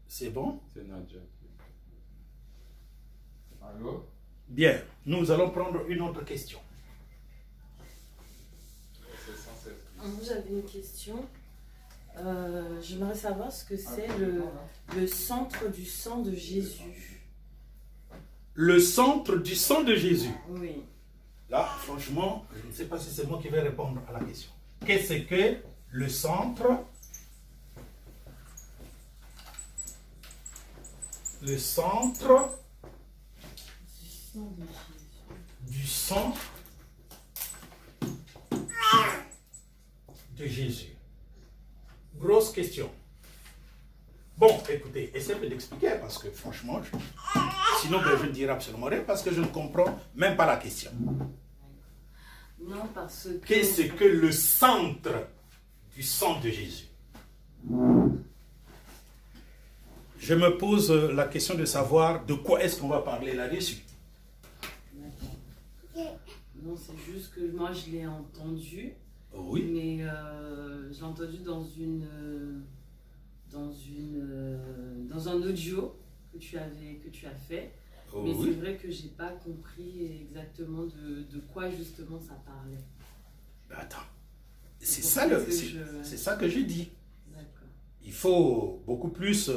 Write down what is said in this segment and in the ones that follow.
C'est bon? C'est Nadja. Allô? Bien, nous allons prendre une autre question. J'avais une question. J'aimerais savoir ce que c'est le centre du sang de Jésus. Le centre du sang de Jésus. Oui. Là, franchement, je ne sais pas si c'est moi qui vais répondre à la question. Qu'est-ce que le centre? Le centre du sang de Jésus. Grosse question. Bon, écoutez, essayez d'expliquer parce que franchement, sinon ben, je ne dirai absolument rien parce que je ne comprends même pas la question. Non, parce que... Qu'est-ce que le centre du sang de Jésus? Je me pose la question de savoir de quoi est-ce qu'on va parler là-dessus. Non, c'est juste que moi je l'ai entendu. Oui. Mais je l'ai entendu dans un audio que tu as fait. Mais Oui. c'est vrai que j'ai pas compris exactement de quoi justement ça parlait. Ben attends, c'est pour ça, ça que c'est ça que je dis. D'accord. Il faut beaucoup plus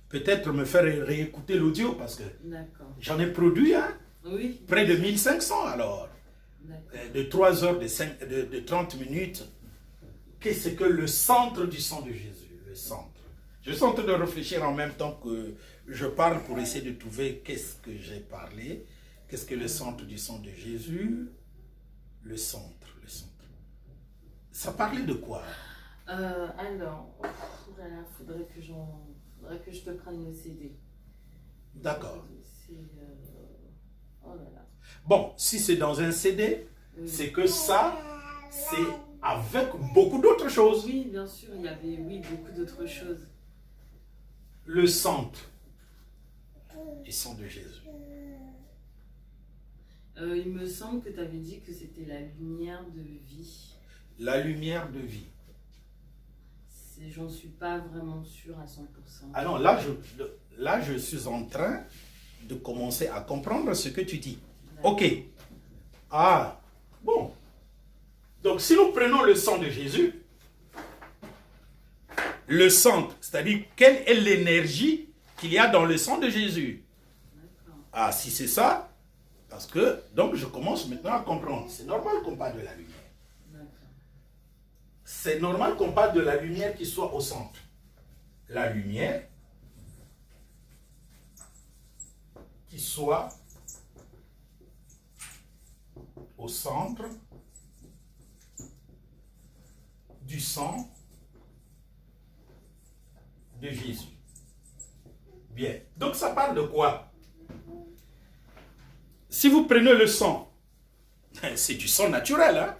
peut-être me faire réécouter l'audio parce que D'accord. j'en ai produit hein, Oui. près de 1500 alors. De 3 heures, de 30 minutes. Qu'est-ce que le centre du sang de Jésus? Le centre. Je suis en train de réfléchir en même temps que je parle pour essayer de trouver qu'est-ce que j'ai parlé. Qu'est-ce que le centre du sang de Jésus? Le centre, le centre. Ça parlait de quoi? Alors, faudrait que je te prenne le CD. D'accord. Oh là là. Bon, si c'est dans un CD, Oui. c'est que ça, c'est avec beaucoup d'autres choses. Oui, bien sûr, il y avait beaucoup d'autres choses. Le centre du sang de Jésus. Il me semble que tu avais dit que c'était la lumière de vie. La lumière de vie. J'en suis pas vraiment sûre à 100%. Ah non, là, je suis en train de commencer à comprendre ce que tu dis. Ok. Ah, bon. Donc, si nous prenons le sang de Jésus, le centre, c'est-à-dire quelle est l'énergie qu'il y a dans le sang de Jésus? Ah, si c'est ça, parce que, donc je commence maintenant à comprendre. C'est normal qu'on parle de la lumière. C'est normal qu'on parle de la lumière qui soit au centre. La lumière qui soit au centre du sang de Jésus. Bien. Donc ça parle de quoi? Si vous prenez le sang, c'est du sang naturel, hein?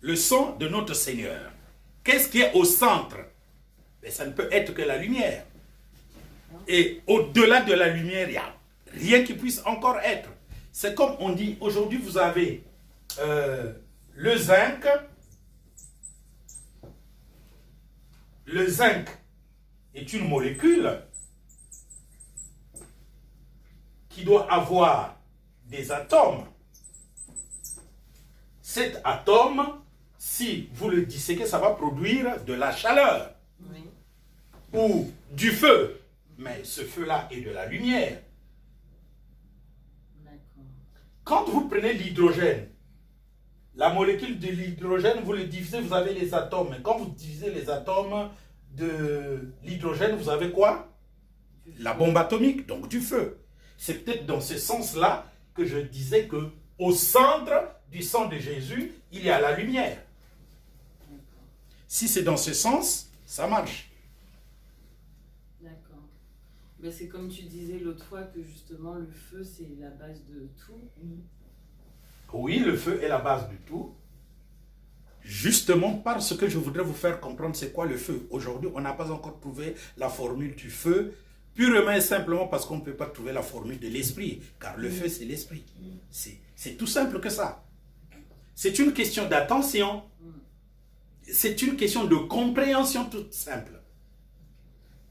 Le sang de notre Seigneur. Qu'est-ce qui est au centre? Mais ça ne peut être que la lumière. Et au-delà de la lumière, il n'y a rien qui puisse encore être. C'est comme on dit, aujourd'hui vous avez le zinc. Le zinc est une molécule qui doit avoir des atomes. Cet atome, si vous le disséquez, ça va produire de la chaleur. Oui. Ou du feu. Mais ce feu-là est de la lumière. Quand vous prenez l'hydrogène, la molécule de l'hydrogène, vous le divisez, vous avez les atomes. Et quand vous divisez les atomes de l'hydrogène, vous avez quoi? La bombe atomique, donc du feu. C'est peut-être dans ce sens-là que je disais que au centre du sang de Jésus, il y a la lumière. Si c'est dans ce sens, ça marche. D'accord. Mais c'est comme tu disais l'autre fois que justement le feu c'est la base de tout. Oui, le feu est la base de tout. Justement parce que je voudrais vous faire comprendre c'est quoi le feu. Aujourd'hui, on n'a pas encore trouvé la formule du feu, purement et simplement parce qu'on ne peut pas trouver la formule de l'esprit, car le feu c'est l'esprit. C'est tout simple que ça. C'est une question d'attention. c'est une question de compréhension toute simple.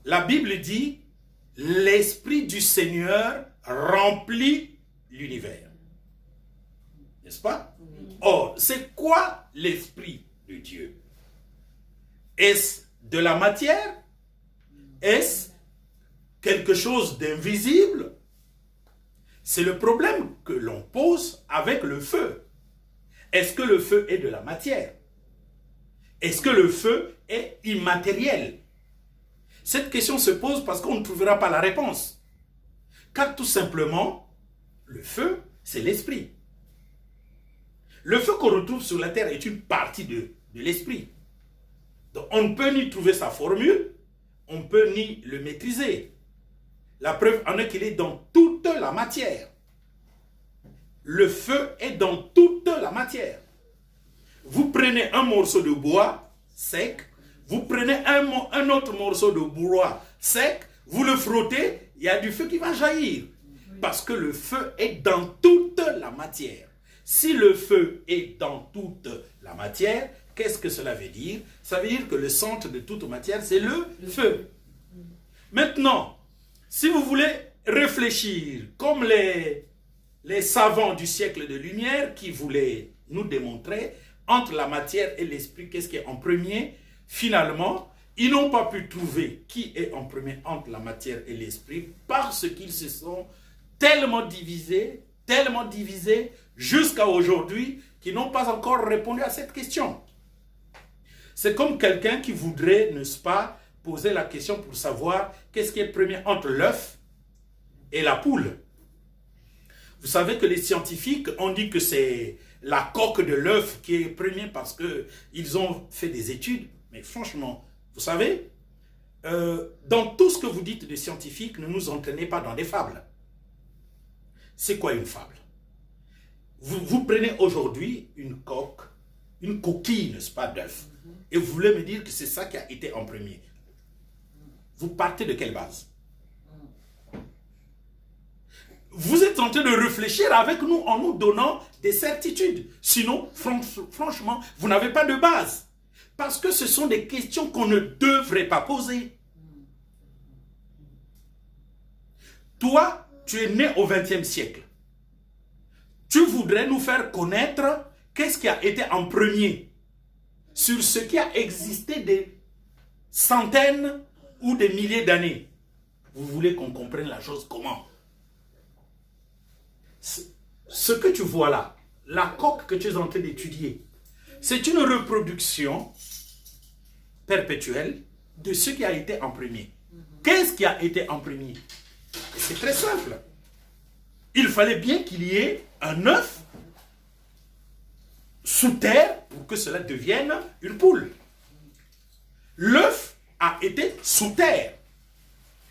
La Bible dit, l'Esprit du Seigneur remplit l'univers. N'est-ce pas? Or, c'est quoi l'Esprit de Dieu? Est-ce de la matière? Est-ce quelque chose d'invisible? C'est le problème que l'on pose avec le feu. Est-ce que le feu est de la matière? Est-ce que le feu est immatériel? Cette question se pose parce qu'on ne trouvera pas la réponse. Car tout simplement, le feu, c'est l'esprit. Le feu qu'on retrouve sur la terre est une partie de l'esprit. Donc on ne peut ni trouver sa formule, on ne peut ni le maîtriser. La preuve en est qu'il est dans toute la matière. Le feu est dans toute la matière. Vous prenez un morceau de bois sec, vous prenez un autre morceau de bois sec, vous le frottez, il y a du feu qui va jaillir. Parce que le feu est dans toute la matière. Si le feu est dans toute la matière, qu'est-ce que cela veut dire? Ça veut dire que le centre de toute matière, c'est le feu. Maintenant, si vous voulez réfléchir comme les savants du siècle de lumière qui voulaient nous démontrer entre la matière et l'esprit, qu'est-ce qui est en premier, finalement, ils n'ont pas pu trouver qui est en premier entre la matière et l'esprit parce qu'ils se sont tellement divisés jusqu'à aujourd'hui qu'ils n'ont pas encore répondu à cette question. C'est comme quelqu'un qui voudrait, n'est-ce pas, poser la question pour savoir qu'est-ce qui est premier entre l'œuf et la poule. Vous savez que les scientifiques ont dit que c'est la coque de l'œuf qui est premier parce qu'ils ont fait des études. Mais franchement, vous savez, dans tout ce que vous dites des scientifiques, ne nous entraînez pas dans des fables. C'est quoi une fable? Vous prenez aujourd'hui une coque, une coquille, n'est-ce pas, d'œuf, et vous voulez me dire que c'est ça qui a été en premier. Vous partez de quelle base? Vous êtes en train de réfléchir avec nous en nous donnant des certitudes. Sinon, franchement, vous n'avez pas de base. Parce que ce sont des questions qu'on ne devrait pas poser. Toi, tu es né au XXe siècle. Tu voudrais nous faire connaître qu'est-ce qui a été en premier sur ce qui a existé des centaines ou des milliers d'années. Vous voulez qu'on comprenne la chose comment? Ce que tu vois là, la coque que tu es en train d'étudier, c'est une reproduction perpétuelle de ce qui a été en premier. Qu'est-ce qui a été en premier? C'est très simple. Il fallait bien qu'il y ait un œuf sous terre pour que cela devienne une poule. L'œuf a été sous terre.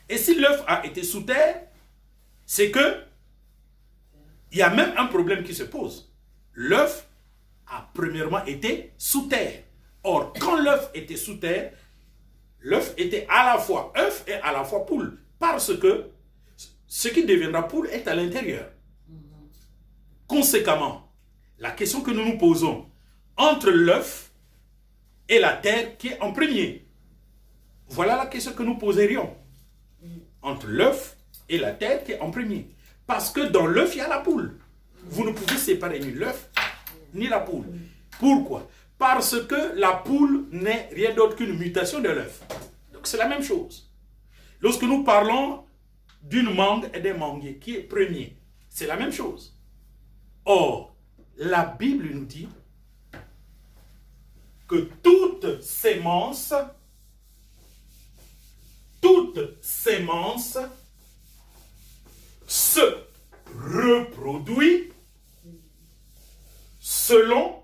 Et si l'œuf a été sous terre, c'est que il y a même un problème qui se pose. L'œuf a premièrement été sous terre. Or, quand l'œuf était sous terre, l'œuf était à la fois œuf et à la fois poule. Parce que ce qui deviendra poule est à l'intérieur. Conséquemment, la question que nous nous posons, entre l'œuf et la terre qui est en premier, voilà la question que nous poserions. Entre l'œuf et la terre qui est en premier. Parce que dans l'œuf, il y a la poule. Vous ne pouvez séparer ni l'œuf ni la poule. Pourquoi? Parce que la poule n'est rien d'autre qu'une mutation de l'œuf. Donc c'est la même chose. Lorsque nous parlons d'une mangue et d'un manguier, qui est premier, c'est la même chose. Or, la Bible nous dit que toute sémence se reproduit selon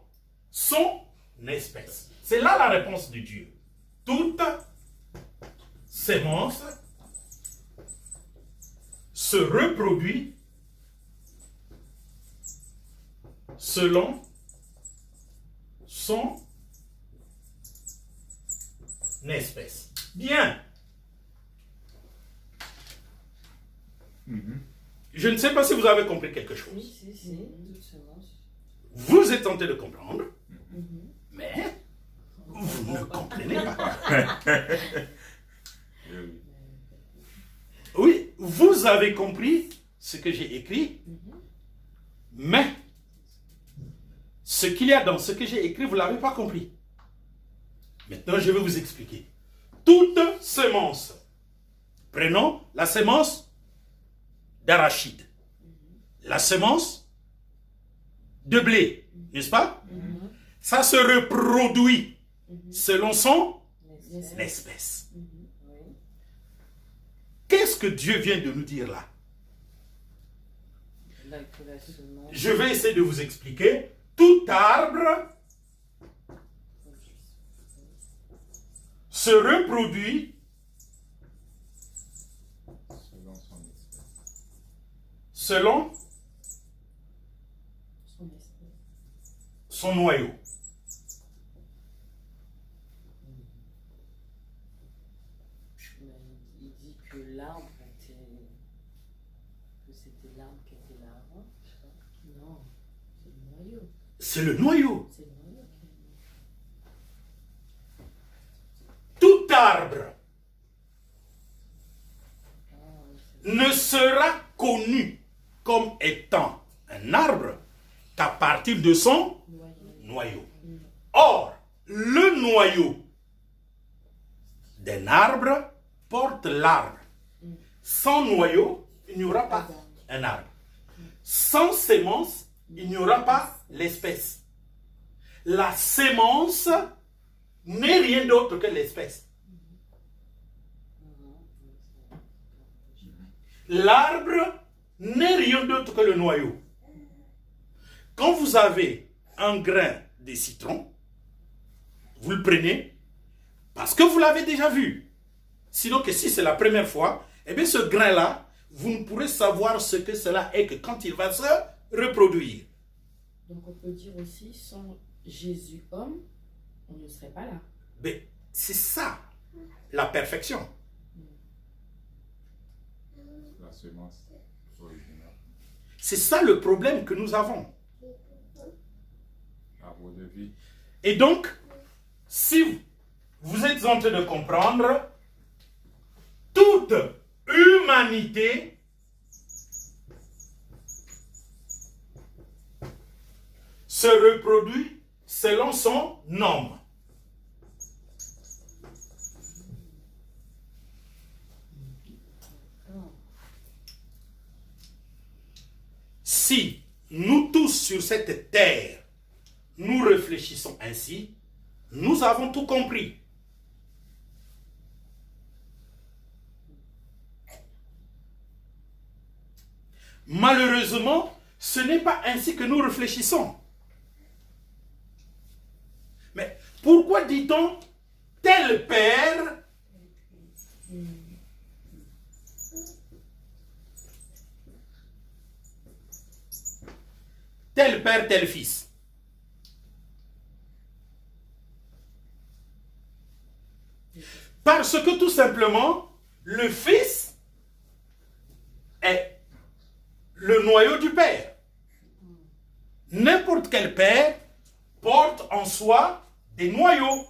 son espèce. C'est là la réponse de Dieu. Toute sémence se reproduit selon son espèce. Bien. Je ne sais pas si vous avez compris quelque chose. Oui, Vous êtes tenté de comprendre, mais Vous ne comprenez pas. Oui, vous avez compris ce que j'ai écrit, mais ce qu'il y a dans ce que j'ai écrit, vous ne l'avez pas compris. Maintenant, je vais vous expliquer. Toute semence, prenons la semence d'arachide, la semence de blé, n'est-ce pas? Ça se reproduit selon son espèce. Qu'est-ce que Dieu vient de nous dire là? Je vais essayer de vous expliquer. Tout arbre se reproduit selon son noyau. Il dit que l'arbre était... que c'était l'arbre qui était l'arbre. Non, c'est le noyau. C'est le noyau. C'est le noyau. Tout arbre ne sera connu comme étant un arbre qu'à partir de son noyau. Or, le noyau d'un arbre porte l'arbre. Sans noyau, il n'y aura pas un arbre. Sans sémence, il n'y aura pas l'espèce. La sémence n'est rien d'autre que l'espèce. L'arbre n'est rien d'autre que le noyau. Quand vous avez un grain de citron, vous le prenez parce que vous l'avez déjà vu. Sinon que si c'est la première fois, eh bien ce grain-là, vous ne pourrez savoir ce que cela est que quand il va se reproduire. Donc on peut dire aussi, sans Jésus homme, on ne serait pas là. Mais c'est ça, la perfection. La semence originale. C'est ça le problème que nous avons. Arbre de vie. Et donc, si vous êtes en train de comprendre, toute humanité se reproduit selon son nom. Si nous tous sur cette terre, nous réfléchissons ainsi, nous avons tout compris. Malheureusement, ce n'est pas ainsi que nous réfléchissons. Mais pourquoi dit-on tel père tel père, tel fils? Parce que tout simplement, le fils est le noyau du père. N'importe quel père porte en soi des noyaux.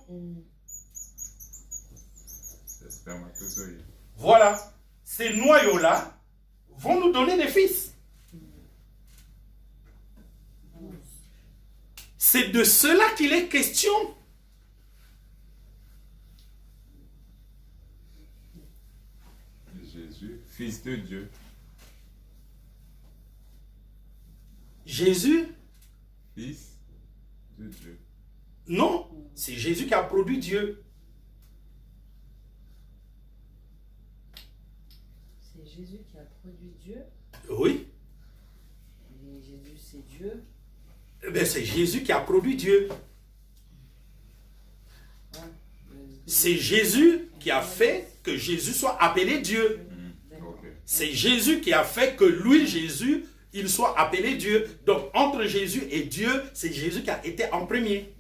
Voilà. Ces noyaux-là vont nous donner des fils. C'est de cela qu'il est question. Jésus, fils de Dieu. Jésus? Fils de Dieu. Non, c'est Jésus qui a produit Dieu. C'est Jésus qui a produit Dieu. Oui. Et Jésus, c'est Dieu. Ben, c'est Jésus qui a produit Dieu. C'est Jésus qui a fait que Jésus soit appelé Dieu. C'est Jésus qui a fait que lui, Jésus, il soit appelé Dieu. Donc, entre Jésus et Dieu, c'est Jésus qui a été en premier.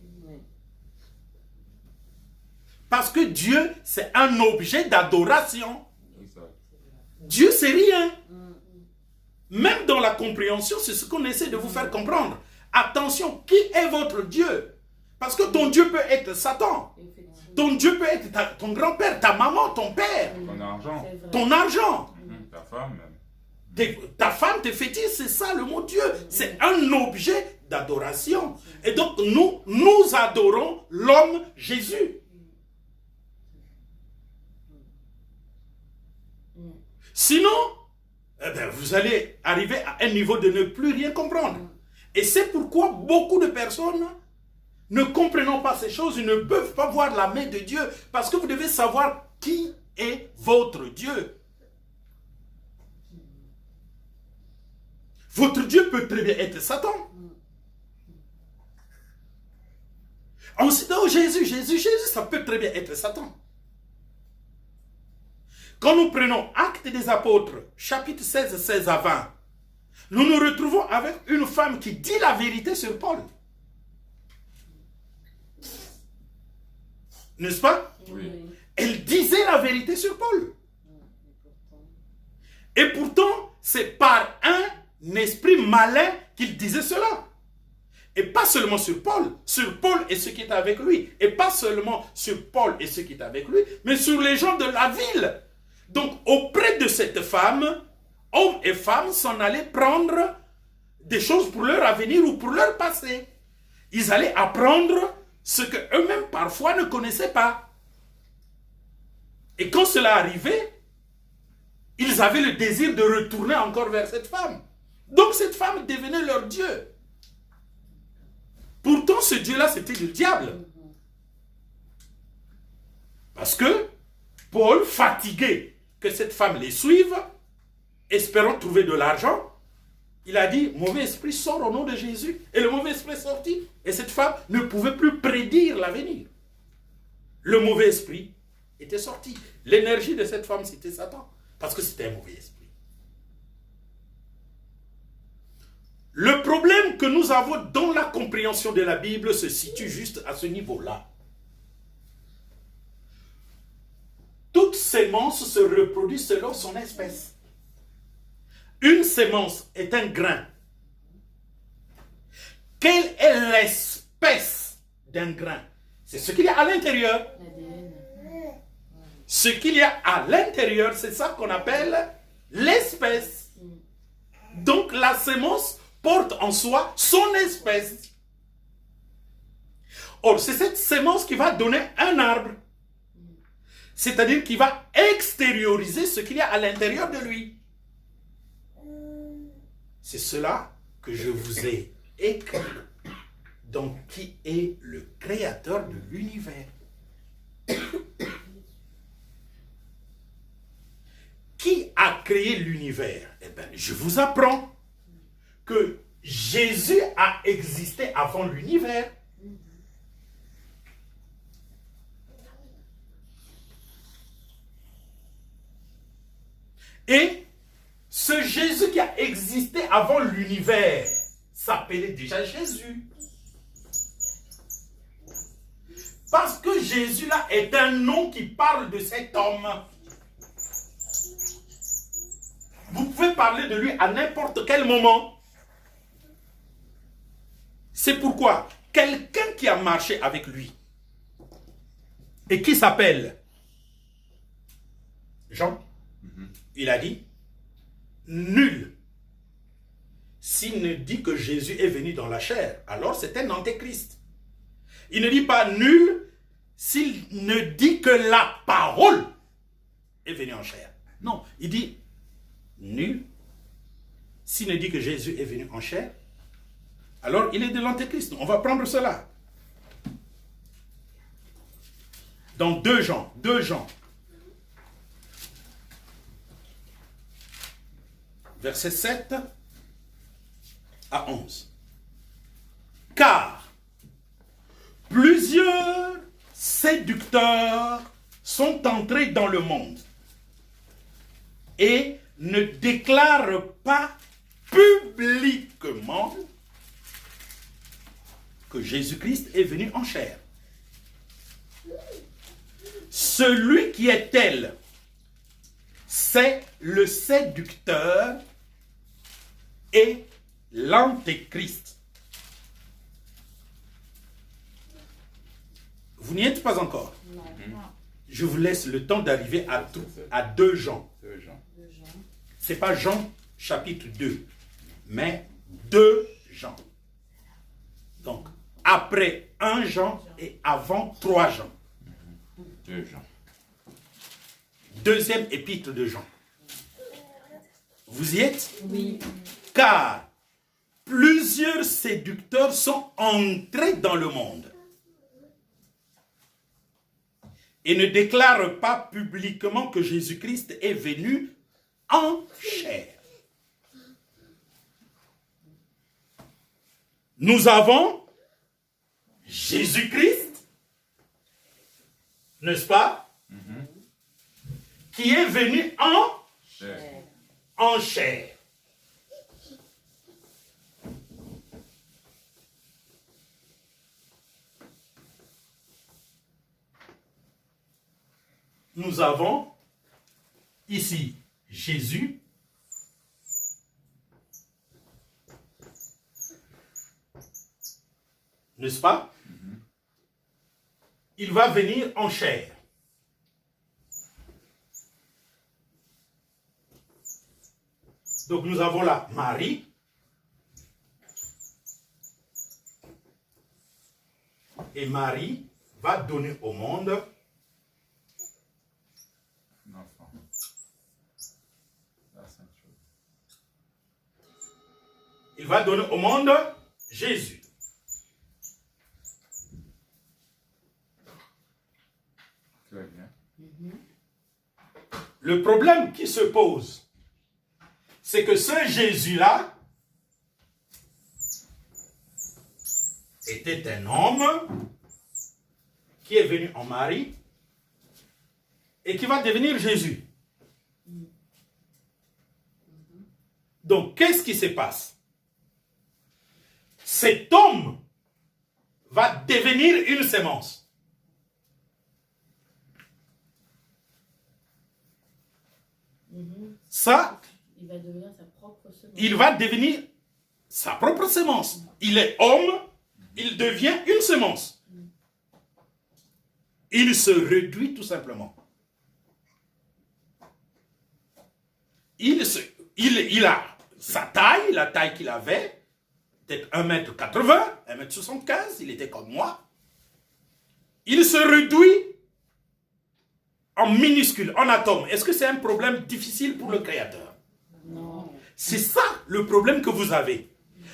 Parce que Dieu, c'est un objet d'adoration. Dieu, c'est rien. Même dans la compréhension, c'est ce qu'on essaie de vous faire comprendre. Attention, qui est votre Dieu? Parce que ton Dieu peut être Satan. Effectivement. Ton Dieu peut être ton grand-père, ta maman, ton père, Ton argent. C'est vrai. ton argent. Ta femme même. Ta femme, tes fétiches, c'est ça le mot Dieu. C'est un objet d'adoration. Et donc nous adorons l'homme Jésus. Sinon, eh ben, vous allez arriver à un niveau de ne plus rien comprendre. Et c'est pourquoi beaucoup de personnes, ne comprenant pas ces choses, ils ne peuvent pas voir la main de Dieu. Parce que vous devez savoir qui est votre Dieu. Votre Dieu peut très bien être Satan. On se dit, oh Jésus, ça peut très bien être Satan. Quand nous prenons Actes des Apôtres, chapitre 16, 16 à 20, nous nous retrouvons avec une femme qui dit la vérité sur Paul. N'est-ce pas? Oui. Elle disait la vérité sur Paul. Et pourtant, c'est par un esprit malin qu'il disait cela. Et pas seulement sur Paul et ceux qui étaient avec lui. Et pas seulement sur Paul et ceux qui étaient avec lui, mais sur les gens de la ville. Donc, auprès de cette femme, hommes et femmes s'en allaient prendre des choses pour leur avenir ou pour leur passé. Ils allaient apprendre ce qu'eux-mêmes parfois ne connaissaient pas. Et quand cela arrivait, ils avaient le désir de retourner encore vers cette femme. Donc cette femme devenait leur Dieu. Pourtant, ce Dieu-là, c'était le diable. Parce que Paul, fatigué que cette femme les suive, espérant trouver de l'argent, il a dit, mauvais esprit, sort au nom de Jésus. Et le mauvais esprit est sorti. Et cette femme ne pouvait plus prédire l'avenir. Le mauvais esprit était sorti. L'énergie de cette femme, c'était Satan. Parce que c'était un mauvais esprit. Le problème que nous avons dans la compréhension de la Bible se situe juste à ce niveau-là. Toute sémence se reproduit selon son espèce. Une sémence est un grain. Quelle est l'espèce d'un grain? C'est ce qu'il y a à l'intérieur. Ce qu'il y a à l'intérieur, c'est ça qu'on appelle l'espèce. Donc la sémence porte en soi son espèce. Or, c'est cette sémence qui va donner un arbre. C'est-à-dire qui va extérioriser ce qu'il y a à l'intérieur de lui. C'est cela que je vous ai écrit. Donc, qui est le créateur de l'univers? Qui a créé l'univers? Eh bien, je vous apprends que Jésus a existé avant l'univers. Et ce Jésus qui a existé avant l'univers s'appelait déjà Jésus. Parce que Jésus là est un nom qui parle de cet homme. Vous pouvez parler de lui à n'importe quel moment. C'est pourquoi quelqu'un qui a marché avec lui et qui s'appelle Jean, il a dit, nul, s'il ne dit que Jésus est venu dans la chair, alors c'est un antéchrist. Il ne dit pas nul, s'il ne dit que la parole est venue en chair. Non, il dit nul, s'il ne dit que Jésus est venu en chair, alors il est de l'antéchrist. On va prendre cela. Dans 2 Jean, versets 7 à 11. Car plusieurs séducteurs sont entrés dans le monde et ne déclarent pas publiquement que Jésus-Christ est venu en chair. Celui qui est tel, c'est le séducteur et l'antéchrist. Vous n'y êtes pas encore. Non. Je vous laisse le temps d'arriver à 2 Jean. 2 Jean. Ce n'est pas Jean chapitre 2, mais 2 Jean. Donc, après 1 Jean et avant 3 Jean. 2 Jean. Deuxième épître de Jean. Vous y êtes? Oui. Car plusieurs séducteurs sont entrés dans le monde et ne déclarent pas publiquement que Jésus-Christ est venu en chair. Nous avons Jésus-Christ, n'est-ce pas, qui est venu Chair. en chair. Nous avons ici Jésus, n'est-ce pas? Il va venir en chair. Donc nous avons là Marie. Et Marie va donner au monde Un enfant. La Sainte Chose. il va donner au monde Jésus. Très bien. Le problème qui se pose, c'est que ce Jésus-là était un homme qui est venu en Marie et qui va devenir Jésus. Donc, qu'est-ce qui se passe? Cet homme va devenir une sémence. Ça, Il va devenir sa propre semence. il va devenir sa propre sémence. Il est homme, il devient une sémence. Il se réduit tout simplement. Il a sa taille, la taille qu'il avait, peut-être 1m80, 1m75, il était comme moi. Il se réduit en minuscule, en atome. Est-ce que c'est un problème difficile pour le Créateur? Non. C'est ça le problème que vous avez.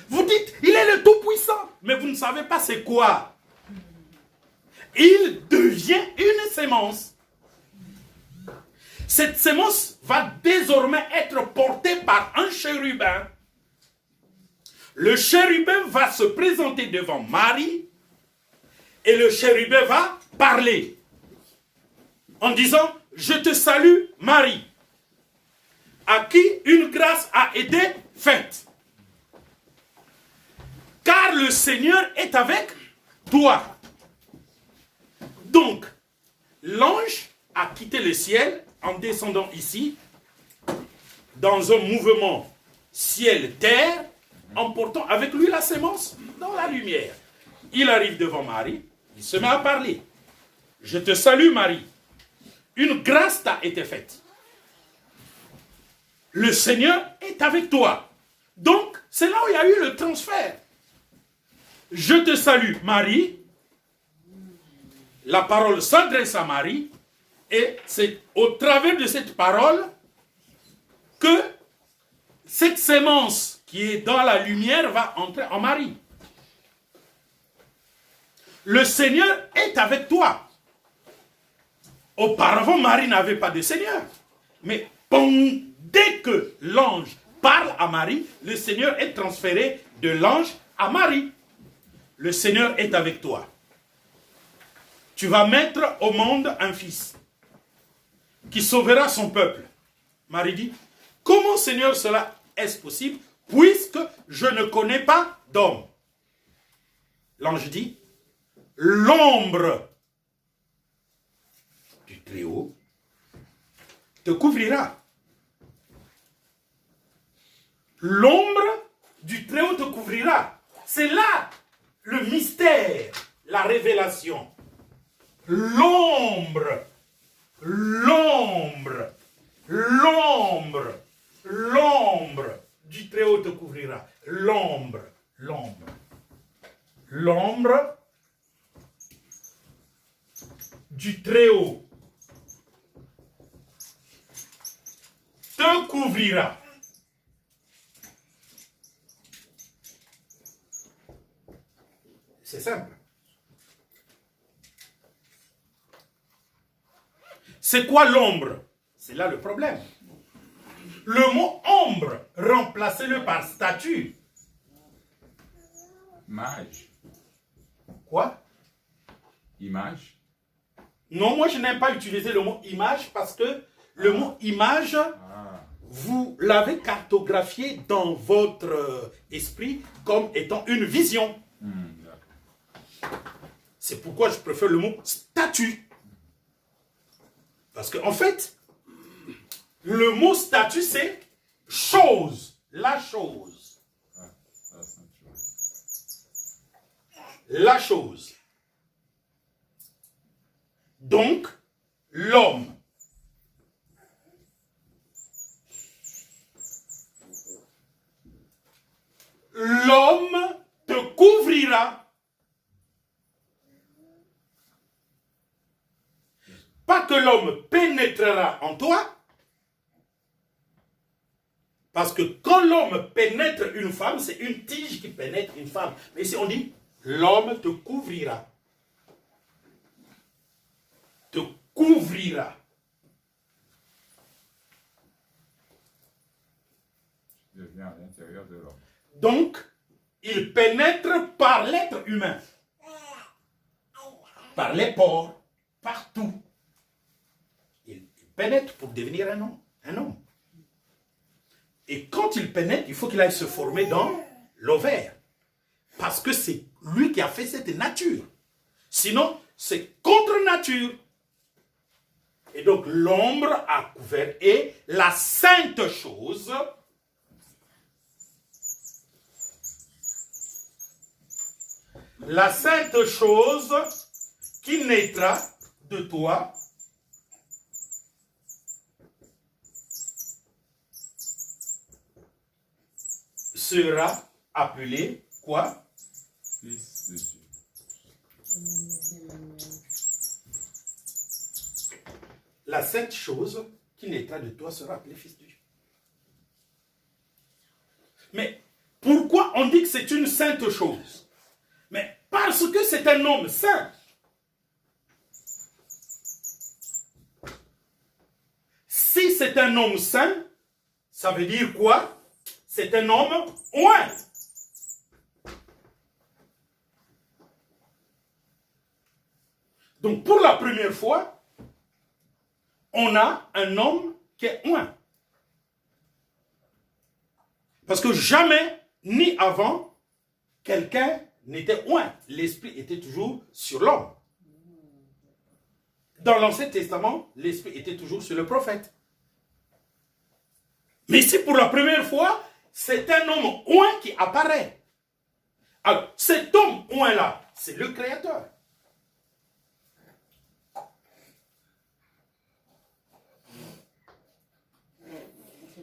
Vous dites, il est le Tout-Puissant, mais vous ne savez pas c'est quoi. Il devient une sémence. Cette sémence va désormais être portée par un chérubin. Le chérubin va se présenter devant Marie et le chérubin va parler en disant, je te salue Marie, à qui une grâce a été faite. Car le Seigneur est avec toi. Donc, l'ange a quitté le ciel en descendant ici, dans un mouvement ciel-terre, en portant avec lui la sémence dans la lumière. Il arrive devant Marie, il se met à parler. Je te salue Marie, une grâce t'a été faite. Le Seigneur est avec toi. Donc, c'est là où il y a eu le transfert. Je te salue Marie. La parole s'adresse à Marie. Et c'est au travers de cette parole que cette sémence qui est dans la lumière va entrer en Marie. Le Seigneur est avec toi. Auparavant, Marie n'avait pas de Seigneur. Mais dès que l'ange parle à Marie, le Seigneur est transféré de l'ange à Marie. Le Seigneur est avec toi. Tu vas mettre au monde un fils qui sauvera son peuple. Marie dit, comment Seigneur cela est-ce possible puisque je ne connais pas d'homme? L'ange dit, l'ombre du Très-Haut te couvrira. L'ombre du Très-Haut te couvrira. C'est là le mystère, la révélation. L'ombre, l'ombre, l'ombre, l'ombre du Très-Haut te couvrira. L'ombre, l'ombre. L'ombre du Très-Haut te couvrira. C'est simple. C'est quoi l'ombre? C'est là le problème. Le mot ombre, remplacez-le par statue. Image. Quoi? Image. Non, moi je n'aime pas utiliser le mot image parce que le mot image, vous l'avez cartographié dans votre esprit comme étant une vision. C'est pourquoi je préfère le mot statue. Parce qu'en fait, le mot statue, c'est chose, la chose. La chose. Donc, l'homme. L'homme te couvrira. Pas que l'homme pénétrera en toi. Parce que quand l'homme pénètre une femme, c'est une tige qui pénètre une femme. Mais ici on dit, l'homme te couvrira. Te couvrira. Je viens à l'intérieur de l'homme. Donc, il pénètre par l'être humain. Par les pores, partout. Il pénètre pour devenir un homme. Un homme. Et quand il pénètre, il faut qu'il aille se former dans l'ovaire. Parce que c'est lui qui a fait cette nature. Sinon, c'est contre nature. Et donc, l'ombre a couvert. Et la sainte chose, qui naîtra de toi, sera appelée quoi? Fils de Dieu. La sainte chose qui naîtra de toi sera appelée fils de Dieu. Mais pourquoi on dit que c'est une sainte chose? Mais parce que c'est un homme saint. Si c'est un homme saint, ça veut dire quoi? C'est un homme oint. Donc pour la première fois, on a un homme qui est oint. Parce que jamais, ni avant, quelqu'un n'était oint. L'esprit était toujours sur l'homme. Dans l'Ancien Testament, l'esprit était toujours sur le prophète. Mais ici, pour la première fois, c'est un homme oint qui apparaît. Alors, cet homme oint-là, c'est le Créateur.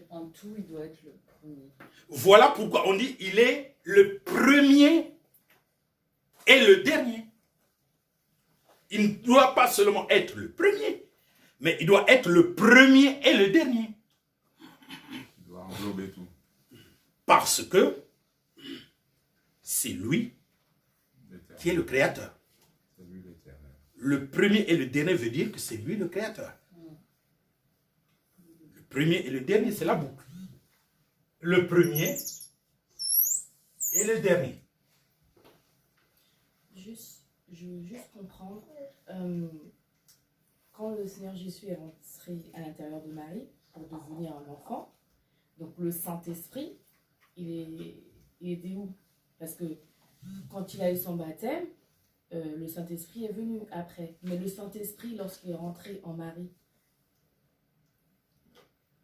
En tout, il doit être le premier. Voilà pourquoi on dit il est le premier et le dernier. Il ne doit pas seulement être le premier, mais il doit être le premier et le dernier. Il doit englober tout. Parce que c'est lui qui est le créateur. C'est lui l'éternel. Le premier et le dernier veut dire que c'est lui le créateur. Le premier et le dernier, c'est la boucle. Le premier et le dernier. Je veux juste comprendre. Quand le Seigneur Jésus est rentré à l'intérieur de Marie pour devenir un enfant, donc le Saint-Esprit, il était où? Parce que quand il a eu son baptême, le Saint-Esprit est venu après. Mais le Saint-Esprit, lorsqu'il est rentré en Marie,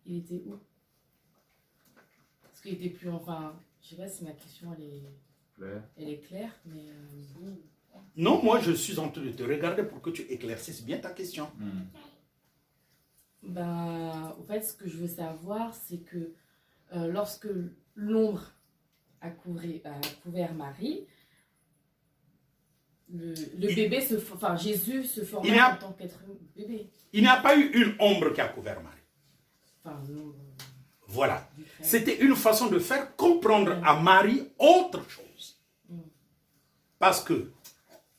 il était où? Parce qu'il était plus, enfin, je sais pas si ma question elle est claire, mais Non, moi je suis en train de te regarder pour que tu éclaircisses bien ta question. Ben, en fait, ce que je veux savoir, c'est que lorsque l'ombre a couvert Marie, le bébé Jésus se formait en tant qu'être bébé. Il n'y a pas eu une ombre qui a couvert Marie. Enfin, l'ombre. Voilà. C'était une façon de faire comprendre à Marie autre chose. Parce que,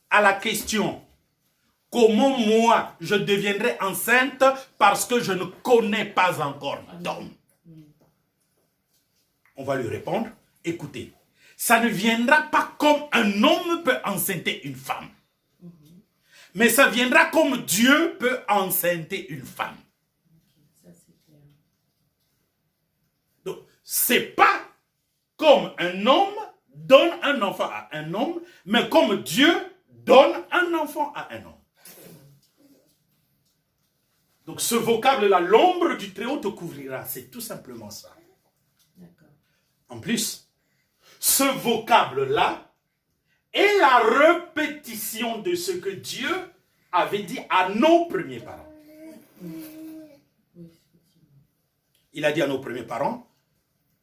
à la question, comment moi je deviendrai enceinte parce que je ne connais pas encore d'homme, on va lui répondre, écoutez, ça ne viendra pas comme un homme peut enceinte une femme. Mais ça viendra comme Dieu peut enceinte une femme. Ça, c'est clair. Donc, c'est pas comme un homme donne un enfant à un homme, mais comme Dieu donne un enfant à un homme. Donc, ce vocable-là, l'ombre du Très-Haut te couvrira. C'est tout simplement ça. D'accord. En plus, ce vocable-là est la répétition de ce que Dieu avait dit à nos premiers parents. Il a dit à nos premiers parents,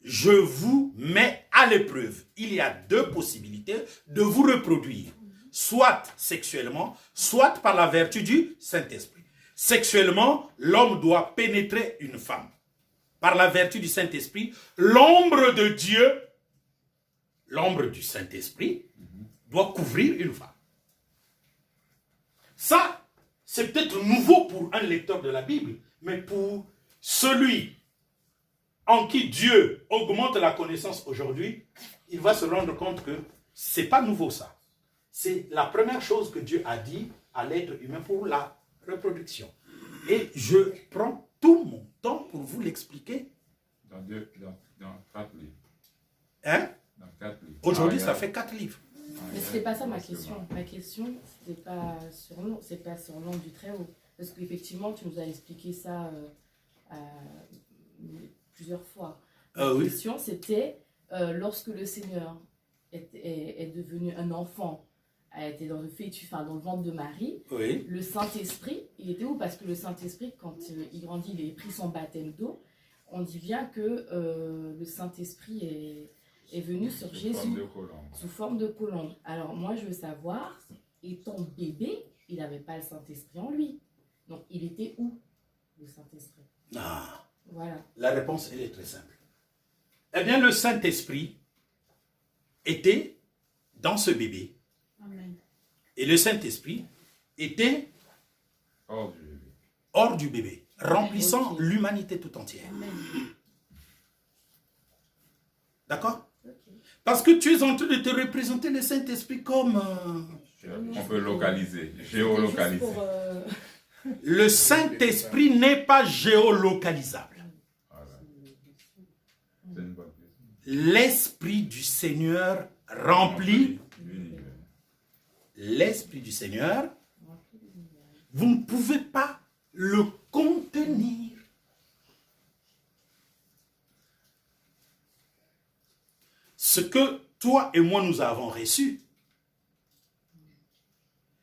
je vous mets à l'épreuve. Il y a deux possibilités de vous reproduire, soit sexuellement, soit par la vertu du Saint-Esprit. Sexuellement, l'homme doit pénétrer une femme. Par la vertu du Saint-Esprit, l'ombre de Dieu, l'ombre du Saint-Esprit, doit couvrir une femme. Ça, c'est peut-être nouveau pour un lecteur de la Bible, mais pour celui en qui Dieu augmente la connaissance aujourd'hui, il va se rendre compte que ce n'est pas nouveau ça. C'est la première chose que Dieu a dit à l'être humain pour la reproduction. Et je prends tout mon temps pour vous l'expliquer. Dans 4 livres. Hein? Dans 4 livres. Aujourd'hui, ça fait 4 livres. Mais ce n'était pas ça ma question. Ma question, ce n'était pas sur l'ombre du Très-Haut. Parce qu'effectivement, tu nous as expliqué ça plusieurs fois. La question, c'était lorsque le Seigneur est devenu un enfant, a été dans le fœtus, dans le ventre de Marie, oui. Le Saint-Esprit, il était où? Parce que le Saint-Esprit, quand il grandit, il a pris son baptême d'eau. On dit bien que le Saint-Esprit est venu sur Jésus sous forme de colombe. Alors moi, je veux savoir, étant bébé, il n'avait pas le Saint-Esprit en lui. Donc, il était où, le Saint-Esprit? Voilà. La réponse, elle est très simple. Eh bien, le Saint-Esprit était dans ce bébé. Amen. Et le Saint-Esprit était hors du bébé, remplissant l'humanité tout entière. Amen. D'accord? Parce que tu es en train de te représenter le Saint-Esprit comme... On peut localiser, géolocaliser. Le Saint-Esprit n'est pas géolocalisable. L'Esprit du Seigneur remplit l'Esprit du Seigneur. Vous ne pouvez pas le contenir. Ce que toi et moi nous avons reçu,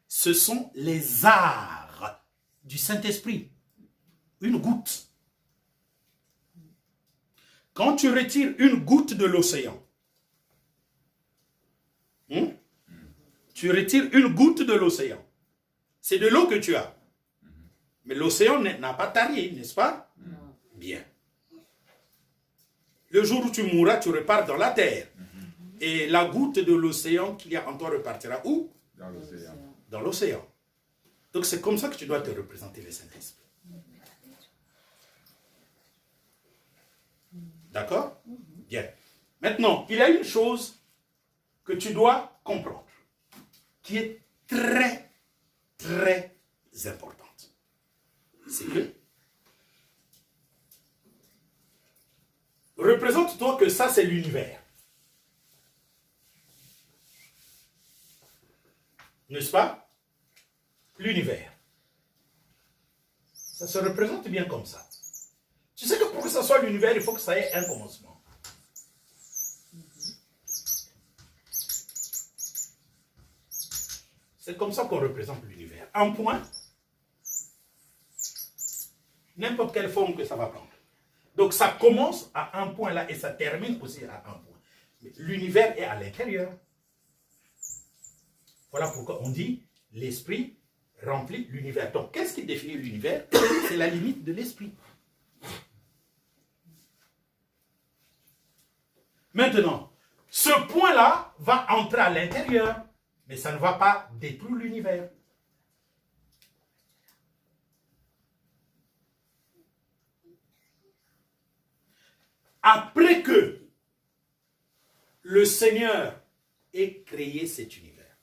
ce sont les arts du Saint-Esprit. Une goutte. Quand tu retires une goutte de l'océan, tu retires une goutte de l'océan. C'est de l'eau que tu as. Mais l'océan n'a pas tari, n'est-ce pas? Bien. Le jour où tu mourras, tu repars dans la terre. Et la goutte de l'océan qu'il y a en toi repartira où? Dans l'océan. Dans l'océan. Donc c'est comme ça que tu dois te représenter le Saint-Esprit. D'accord? Bien. Maintenant, il y a une chose que tu dois comprendre, qui est très, très importante. C'est que, représente-toi que ça, c'est l'univers. N'est-ce pas? L'univers. Ça se représente bien comme ça. Tu sais que pour que ça soit l'univers, il faut que ça ait un commencement. C'est comme ça qu'on représente l'univers. Un point, n'importe quelle forme que ça va prendre. Donc ça commence à un point là et ça termine aussi à un point. L'univers est à l'intérieur. Voilà pourquoi on dit l'esprit remplit l'univers. Donc qu'est-ce qui définit l'univers? C'est la limite de l'esprit. Maintenant, ce point-là va entrer à l'intérieur, mais ça ne va pas détruire l'univers. Après que le Seigneur ait créé cet univers,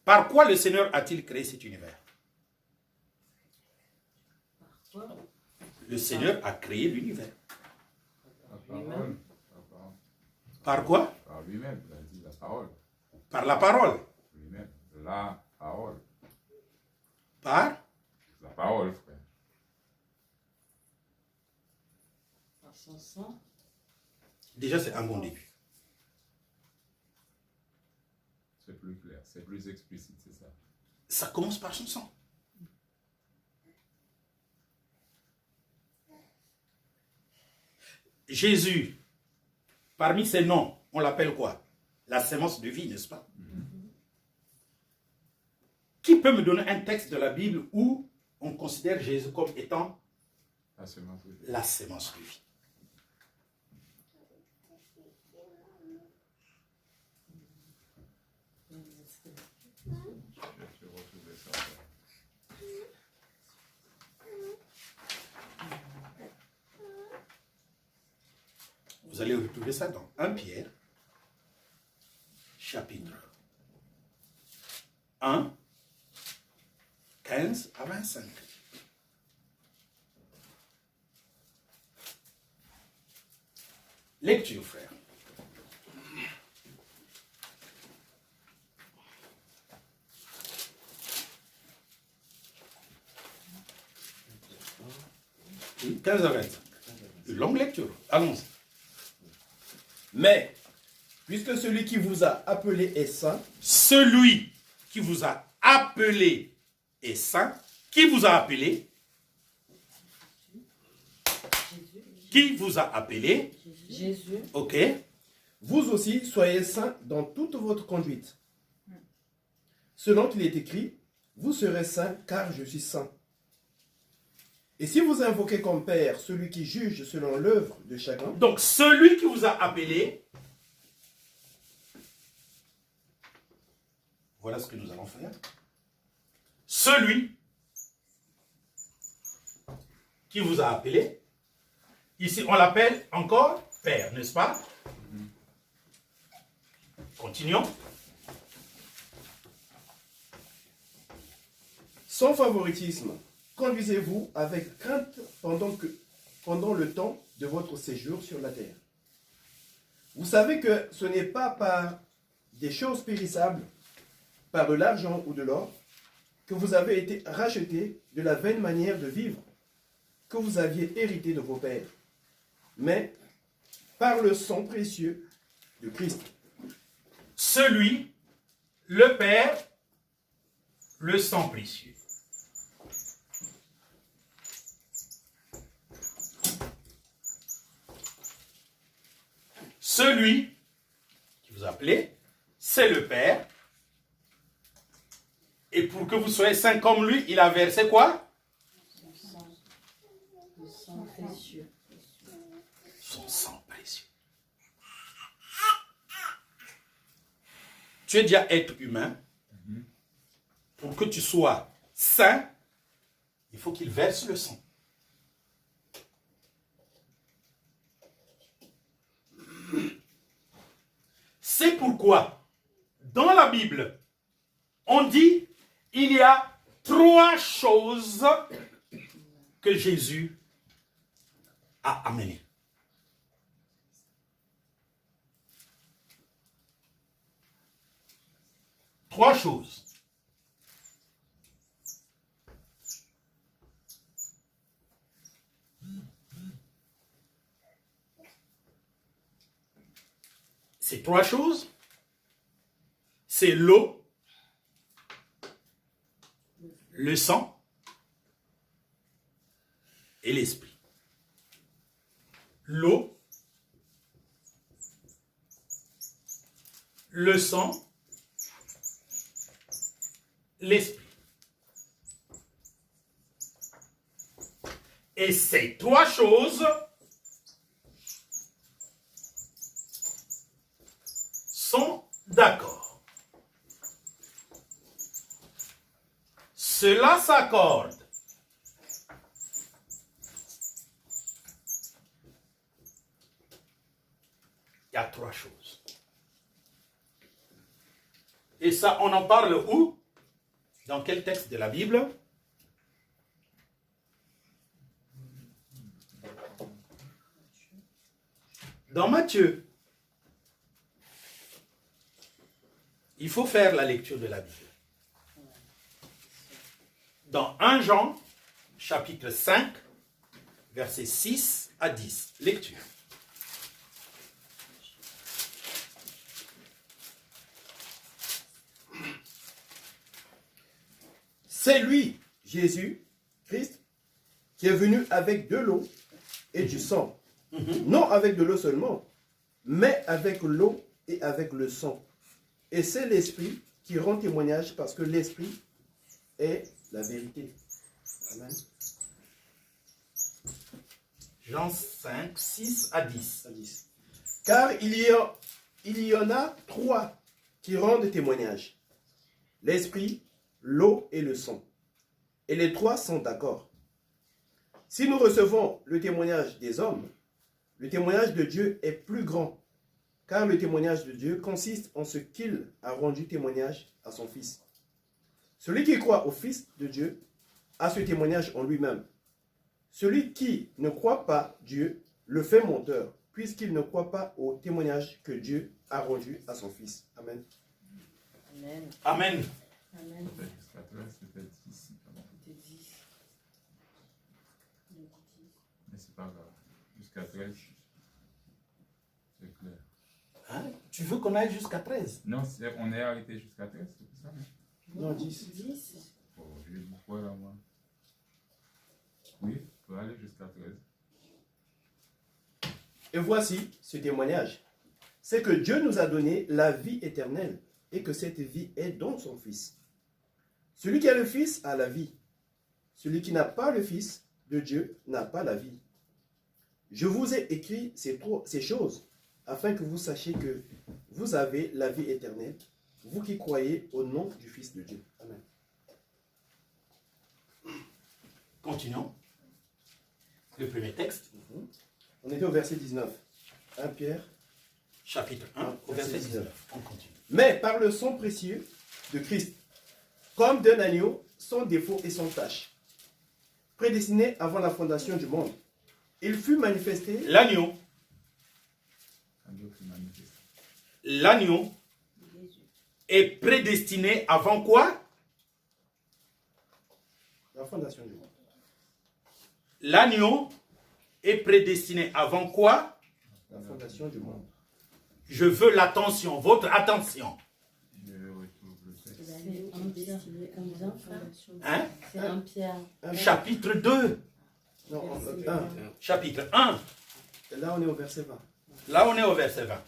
par quoi le Seigneur a-t-il créé cet univers? Le Seigneur a créé l'univers. Par quoi? Par lui-même, il a dit la parole. Par la parole. Lui-même, la parole. Par La parole, frère. Par son sang. Déjà, c'est un bon début. C'est plus clair, c'est plus explicite, c'est ça. Ça commence par son sang. Jésus, parmi ses noms, on l'appelle quoi? La sémence de vie, n'est-ce pas? Qui peut me donner un texte de la Bible où on considère Jésus comme étant La sémence de vie. la sémence de vie? Je vais retrouver ça. Vous allez retrouver ça dans 1 Pierre, chapitre 1, 15 à 25. Lecture, frère. Oui, 15 à 25. Une longue lecture. Allons-y. Mais, puisque celui qui vous a appelé est saint, Celui qui vous a appelé est saint. Qui vous a appelé? Qui vous a appelé? Jésus. Ok. vous aussi soyez saints dans toute votre conduite. Selon qu'il est écrit, vous serez saints car je suis saint. Et si vous invoquez comme Père celui qui juge selon l'œuvre de chacun, Donc, celui qui vous a appelé, voilà ce que nous allons faire. Celui qui vous a appelé, ici on l'appelle encore Père, n'est-ce pas? Continuons. sans favoritisme, conduisez-vous avec crainte pendant le temps de votre séjour sur la terre. Vous savez que ce n'est pas par des choses périssables, par de l'argent ou de l'or, que vous avez été rachetés de la vaine manière de vivre que vous aviez hérité de vos pères, mais par le sang précieux de Christ. Celui, le Père, le sang précieux. Celui qui vous a appelé, c'est le Père. Et pour que vous soyez saints comme lui, il a versé quoi? Le sang précieux. Son sang précieux. Tu es déjà être humain. Pour que tu sois saint, il faut qu'il verse le sang. C'est pourquoi, dans la Bible, on dit il y a 3 choses que Jésus a amenées. Trois choses. Ces 3 choses, c'est l'eau, le sang et l'esprit. L'eau, le sang, l'esprit. Et ces trois choses sont d'accord. Cela s'accorde. Il y a trois choses. Et ça, on en parle où? Dans quel texte de la Bible? Dans Matthieu. Il faut faire la lecture de la Bible. Dans 1 Jean, chapitre 5, versets 6 à 10. Lecture. C'est lui, Jésus, Christ, qui est venu avec de l'eau et du sang. Non avec de l'eau seulement, mais avec l'eau et avec le sang. Et c'est l'Esprit qui rend témoignage parce que l'Esprit est la vérité. Amen. Jean 5, 6 à 10. 10. Car il y en a trois qui rendent témoignage. L'Esprit, l'eau et le sang. Et les trois sont d'accord. Si nous recevons le témoignage des hommes, le témoignage de Dieu est plus grand, car le témoignage de Dieu consiste en ce qu'il a rendu témoignage à son Fils. Celui qui croit au Fils de Dieu a ce témoignage en lui-même. Celui qui ne croit pas Dieu le fait menteur, puisqu'il ne croit pas au témoignage que Dieu a rendu à son Fils. Amen. Amen. Amen. Amen. Jusqu'à 13, c'était 10. C'était 10. Mais c'est pas grave. Jusqu'à 13, c'est clair. Hein? Tu veux qu'on aille jusqu'à 13? Non, on est arrêté jusqu'à 13, c'est pour ça. Non, 10. 10. Oh, je dis pourquoi là, moi? Oui, on peut aller jusqu'à 13. Et voici ce témoignage. C'est que Dieu nous a donné la vie éternelle et que cette vie est dans son Fils. Celui qui a le Fils a la vie. Celui qui n'a pas le Fils de Dieu n'a pas la vie. Je vous ai écrit ces choses afin que vous sachiez que vous avez la vie éternelle, vous qui croyez au nom du Fils de Dieu. Amen. Continuons. Le premier texte. On était au verset 19. 1 Pierre. Chapitre 1, au verset 19. On continue. Mais par le sang précieux de Christ, comme d'un agneau, sans défaut et sans tache, prédestiné avant la fondation du monde, il fut manifesté. L'agneau. L'agneau est prédestiné avant quoi? La fondation du monde. L'agneau est prédestiné avant quoi? La fondation du monde. Je veux l'attention, votre attention. Je retrouve le texte. C'est 1 Pierre. Combien, frère? Hein? C'est 1 Pierre. Chapitre 2. Non, Verset 1. Chapitre 1. Là, on est au verset 20. Là, on est au verset 20.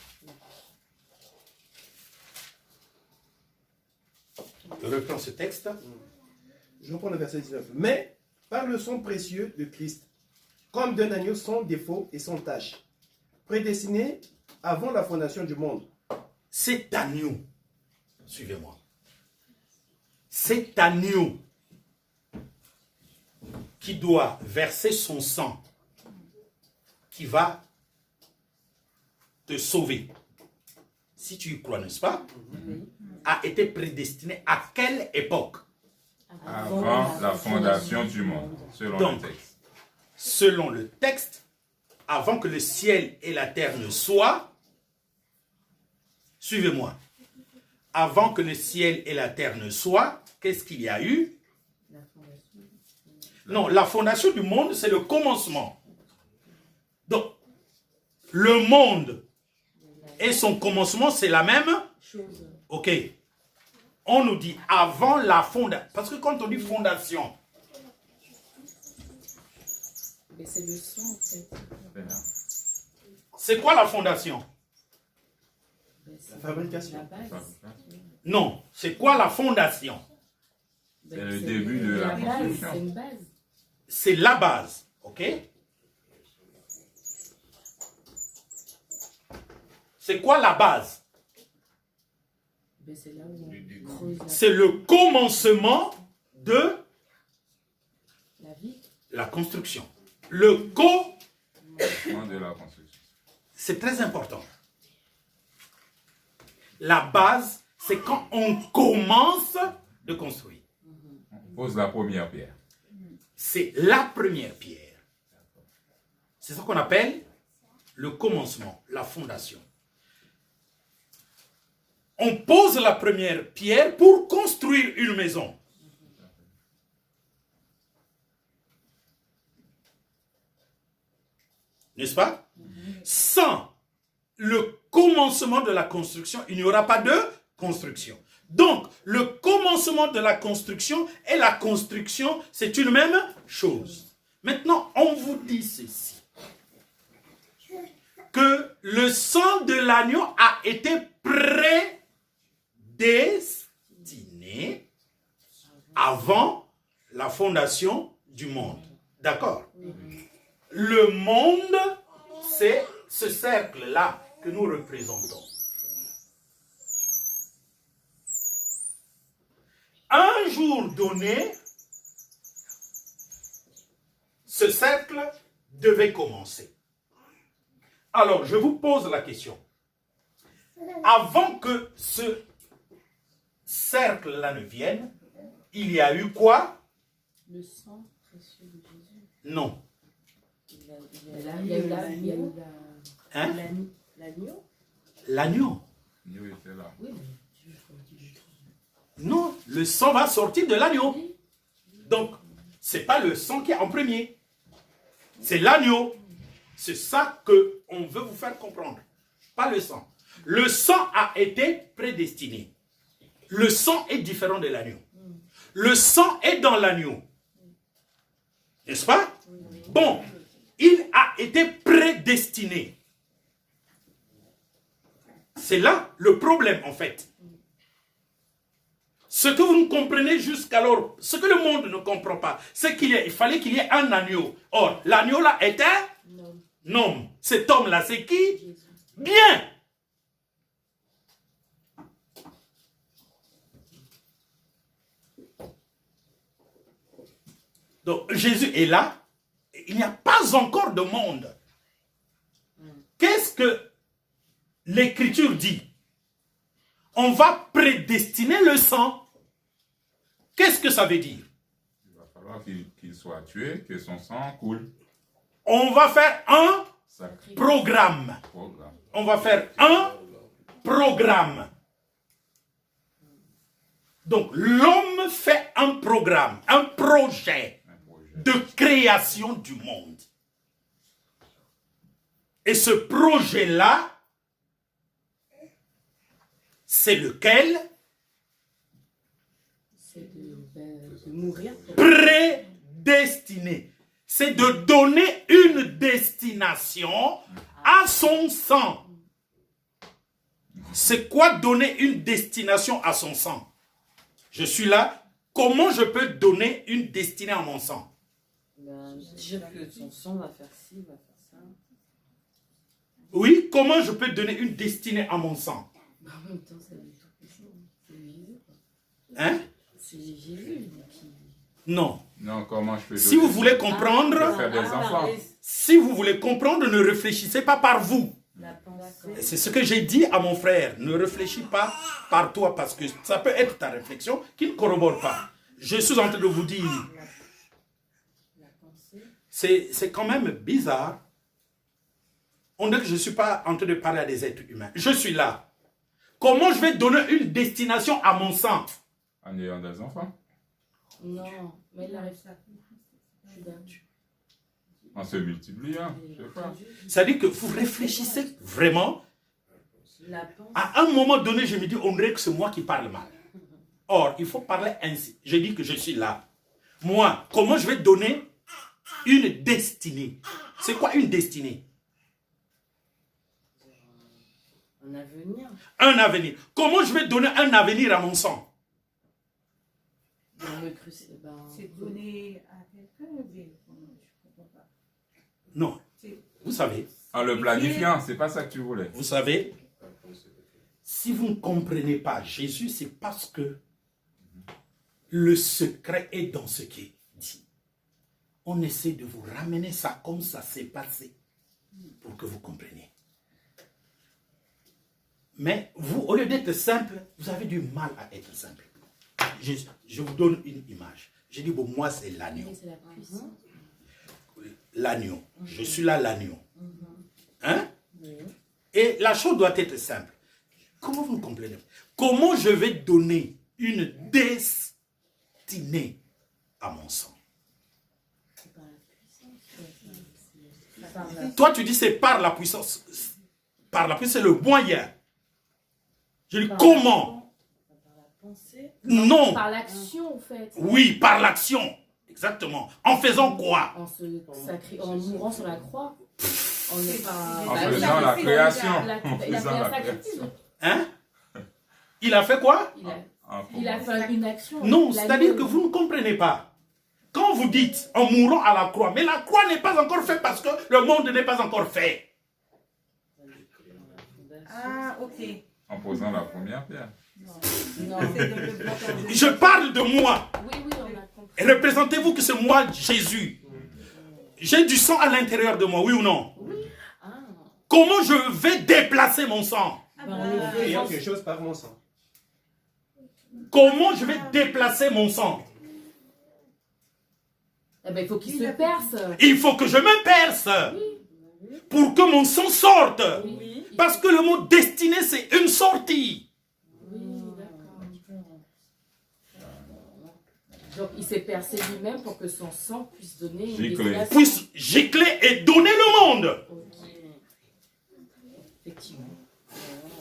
Je reprends ce texte. Je reprends le verset 19. Mais par le sang précieux de Christ, comme d'un agneau sans défaut et sans tache, prédestiné avant la fondation du monde. Cet agneau, suivez-moi, cet agneau qui doit verser son sang, qui va te sauver, si tu y crois, n'est-ce pas, a été prédestiné à quelle époque? Avant la fondation du monde, selon Donc, le texte. Selon le texte, avant que le ciel et la terre ne soient, suivez-moi, avant que le ciel et la terre ne soient, qu'est-ce qu'il y a eu? Non, la fondation du monde, c'est le commencement. Donc, le monde et son commencement, c'est la même? Chose. Ok. on nous dit avant la fondation. Parce que quand on dit fondation, Mais c'est le sang, en fait. c'est quoi la fondation? Ben, c'est La fabrication. la base. Non, c'est quoi la fondation? Ben, C'est le début de la base, construction. c'est une base. C'est la base, ok? C'est quoi la base? Ben, c'est là où on creuse C'est le commencement de la vie. la construction. Le De la construction. c'est très important. La base, c'est quand on commence de construire. On pose la première pierre. C'est la première pierre. C'est ce qu'on appelle le commencement, la fondation. On pose la première pierre pour construire une maison. N'est-ce pas? Sans le commencement de la construction, il n'y aura pas de construction. Donc, le commencement de la construction et la construction, c'est une même chose. Maintenant, on vous dit ceci. Que le sang de l'agneau a été prédestiné avant la fondation du monde. D'accord? Le monde, c'est ce cercle-là que nous représentons. Un jour donné, ce cercle devait commencer. Alors, je vous pose la question. Avant que ce cercle-là ne vienne, il y a eu quoi? Le sang précieux de Jésus. Non. Il y a eu l'agneau. Hein? L'agneau. L'agneau. Dieu était là. Oui, mais Non, le sang va sortir de l'agneau. Donc, ce n'est pas le sang qui est en premier. C'est l'agneau. C'est ça qu'on veut vous faire comprendre. Pas le sang. Le sang a été prédestiné. Le sang est différent de l'agneau. Le sang est dans l'agneau. N'est-ce pas? Bon, il a été prédestiné. C'est là le problème en fait. Ce que vous ne comprenez jusqu'alors, ce que le monde ne comprend pas, c'est qu'il fallait qu'il y ait un agneau. Or, l'agneau là était un homme. Cet homme-là, c'est qui? Bien. Donc, Jésus est là. Il n'y a pas encore de monde. Qu'est-ce que l'Écriture dit? On va prédestiner le sang. Qu'est-ce que ça veut dire? Il va falloir qu'il soit tué, que son sang coule. On va faire un Sacré programme. programme. On va faire un programme. Donc, l'homme fait un programme, un projet Un projet. de création du monde. Et ce projet-là, c'est lequel? c'est de mourir. Prédestiné. C'est de donner une destination à son sang. C'est quoi donner une destination à son sang? Je suis là. Comment je peux donner une destinée à mon sang? Dire que son sang va faire ci, va faire ça. Oui, comment je peux donner une destinée à mon sang? En même temps, c'est le Tout-Puissant. C'est Jésus. Hein? C'est Jésus qui... Non. Non, comment je peux Si vous voulez faire comprendre, des enfants. si vous voulez comprendre, ne réfléchissez pas par vous. La pensée. C'est ce que j'ai dit à mon frère. Ne réfléchis pas par toi parce que ça peut être ta réflexion qui ne corrobore pas. Je suis en train de vous dire, La pensée. c'est quand même bizarre. On dit que je ne suis pas en train de parler à des êtres humains. Je suis là. Comment je vais donner une destination à mon sang? En ayant des enfants. Non, mais il arrive ça. Je suis d'accord. En se multipliant. Je sais pas. C'est-à-dire que vous réfléchissez vraiment. La pensée. À un moment donné, je me dis, on dirait que c'est moi qui parle mal. Or, il faut parler ainsi. Je dis que je suis là. Moi, comment je vais donner une destinée? C'est quoi une destinée? Un avenir. Un avenir. Comment je vais donner un avenir à mon sang? Dans le crucifix. C'est donné à quelqu'un, mais je comprends pas. Non. Vous savez. En le planifiant, c'est pas ça que tu voulais. Vous savez, si vous ne comprenez pas Jésus, c'est parce que le secret est dans ce qui est dit. On essaie de vous ramener ça comme ça s'est passé pour que vous compreniez. Mais vous, au lieu d'être simple, vous avez du mal à être simple. Je vous donne une image. Je dis, bon, moi, c'est l'agneau. C'est la puissance. L'agneau. Je suis là, l'agneau. Hein? Et la chose doit être simple. Comment vous me comprenez? Comment je vais donner une destinée à mon sang? C'est par la puissance. Toi, tu dis c'est par la puissance. Par la puissance, c'est le moyen. Je dis comment? Par la pensée. Non. Par l'action, en fait. Oui, par l'action. Exactement. En faisant quoi? En mourant sur la croix. On n'est pas... En faisant la création. Il a fait un sacrifice. Hein? Il a fait quoi? Il a fait une action. Non, c'est-à-dire que vous ne comprenez pas. Quand vous dites en mourant à la croix, mais la croix n'est pas encore faite parce que le monde n'est pas encore fait. Ah, ok. En posant la première pierre. Non. Non. C'est dans le bloc en Je parle de moi. Oui, on a compris. Et représentez-vous que c'est moi, Jésus. J'ai du sang à l'intérieur de moi, oui ou non? Ah. Comment je vais déplacer mon sang? Ayant quelque chose par mon sang. Comment je vais déplacer mon sang? Eh ben, il faut qu'il se perce. Il faut que je me perce pour que mon sang sorte. Oui. Parce que le mot destiné, c'est une sortie. Oui, d'accord. Donc, il s'est percé lui-même pour que son sang puisse donner une Gicler. destination. Puisse gicler et donner le monde. Ok. Effectivement.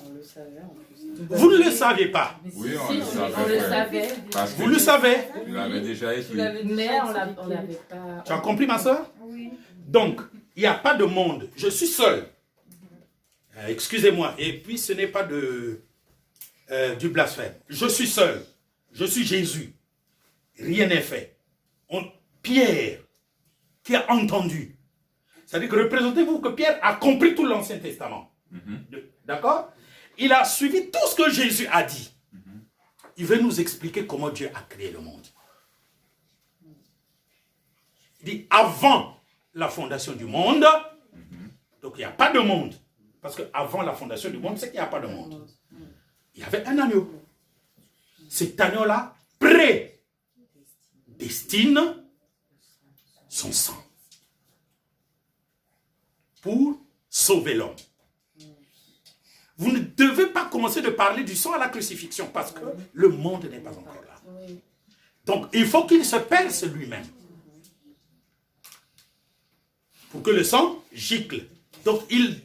On le savait en plus. Vous ne le savez pas. Oui, on Si, le on savait. le savait. Parce que Vous le savez. tu l'avais déjà écrit. Mais on l'avait pas... Tu as compris, ma soeur? Oui. Donc, il n'y a pas de monde. Je suis seul. Excusez-moi. Et puis, ce n'est pas du blasphème. Je suis seul. Je suis Jésus. Rien n'est fait. Pierre, qui a entendu. C'est-à-dire que représentez-vous que Pierre a compris tout l'Ancien Testament. D'accord? Il a suivi tout ce que Jésus a dit. Il veut nous expliquer comment Dieu a créé le monde. Il dit, avant la fondation du monde, donc il n'y a pas de monde. Parce qu'avant la fondation du monde, c'est qu'il n'y a pas de monde. Il y avait un agneau. Cet agneau-là prédestine son sang pour sauver l'homme. Vous ne devez pas commencer de parler du sang à la crucifixion parce que le monde n'est pas encore là. Donc, il faut qu'il se perce lui-même pour que le sang gicle. Donc, il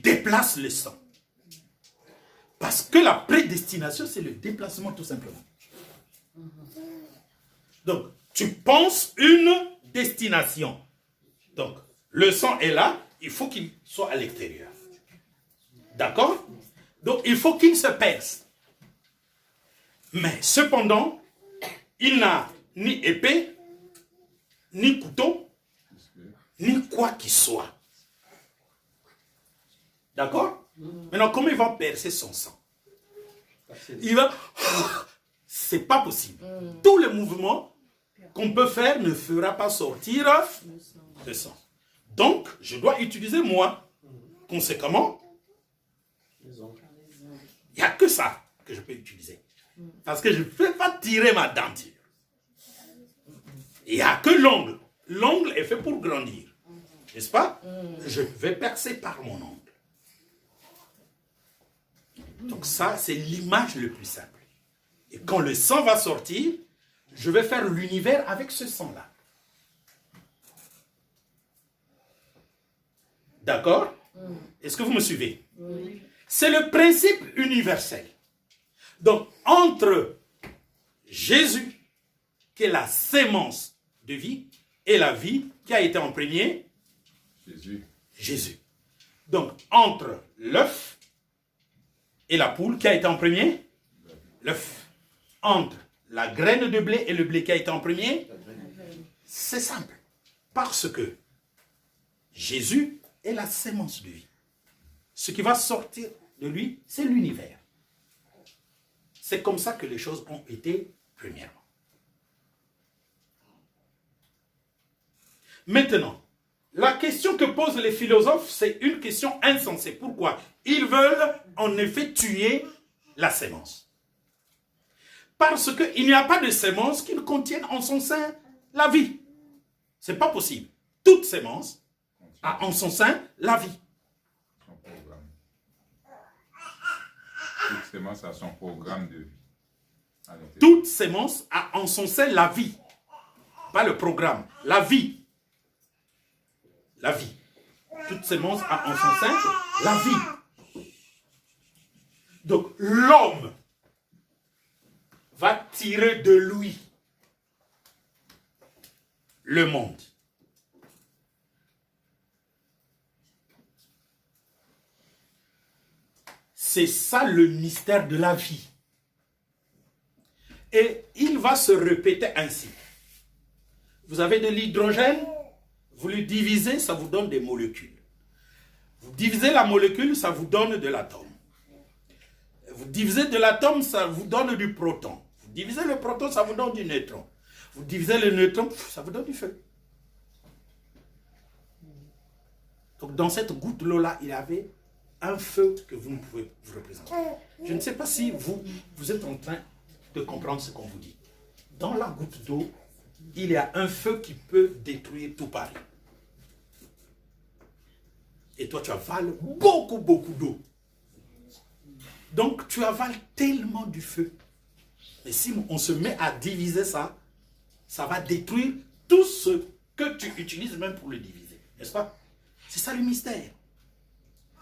déplace le sang. Parce que la prédestination, c'est le déplacement tout simplement. Donc, tu penses une destination. Donc, le sang est là, il faut qu'il soit à l'extérieur. D'accord? Donc, il faut qu'il se perce. Mais cependant, il n'a ni épée, ni couteau, ni quoi qu'il soit. D'accord? Maintenant, comment il va percer son sang? Il va... C'est pas possible. Tous les mouvements qu'on peut faire ne fera pas sortir le sang. Donc, je dois utiliser moi. Conséquemment, il n'y a que ça que je peux utiliser. Parce que je ne peux pas tirer ma denture. Il n'y a que l'ongle. L'ongle est fait pour grandir. N'est-ce pas? Je vais percer par mon ongle. Donc ça, c'est l'image le plus simple. Et quand le sang va sortir, je vais faire l'univers avec ce sang-là. D'accord? Est-ce que vous me suivez? Oui. C'est le principe universel. Donc, entre Jésus, qui est la sémence de vie, et la vie qui a été en premier, Jésus. Jésus. Donc, entre l'œuf et la poule, qui a été en premier, l'œuf. Entre la graine de blé et le blé qui a été en premier, c'est simple. Parce que Jésus est la sémence de vie. Ce qui va sortir de lui, c'est l'univers. C'est comme ça que les choses ont été premièrement. Maintenant, la question que posent les philosophes, c'est une question insensée. Pourquoi? Ils veulent en effet tuer la sémence. Parce qu'il n'y a pas de sémence qui ne contienne en son sein la vie. Ce n'est pas possible. Toute sémence a en son sein la vie. Son programme. Toute sémence a son programme de vie. à l'intérieur. Toute sémence a en son sein la vie. Pas le programme, la vie. La vie. Toute sémence a en son sein la vie. Donc l'homme va tirer de lui le monde. C'est ça le mystère de la vie. Et il va se répéter ainsi. Vous avez de l'hydrogène, vous le divisez, ça vous donne des molécules. Vous divisez la molécule, ça vous donne de l'atome. Vous divisez de l'atome, ça vous donne du proton. Vous divisez le proton, ça vous donne du neutron. Vous divisez le neutron, ça vous donne du feu. Donc dans cette goutte d'eau-là, il y avait un feu que vous ne pouvez vous représenter. Je ne sais pas si vous êtes en train de comprendre ce qu'on vous dit. Dans la goutte d'eau, il y a un feu qui peut détruire tout Paris. Et toi, tu avales beaucoup d'eau. Donc, tu avales tellement du feu. Et si on se met à diviser ça, ça va détruire tout ce que tu utilises même pour le diviser. N'est-ce pas? C'est ça le mystère.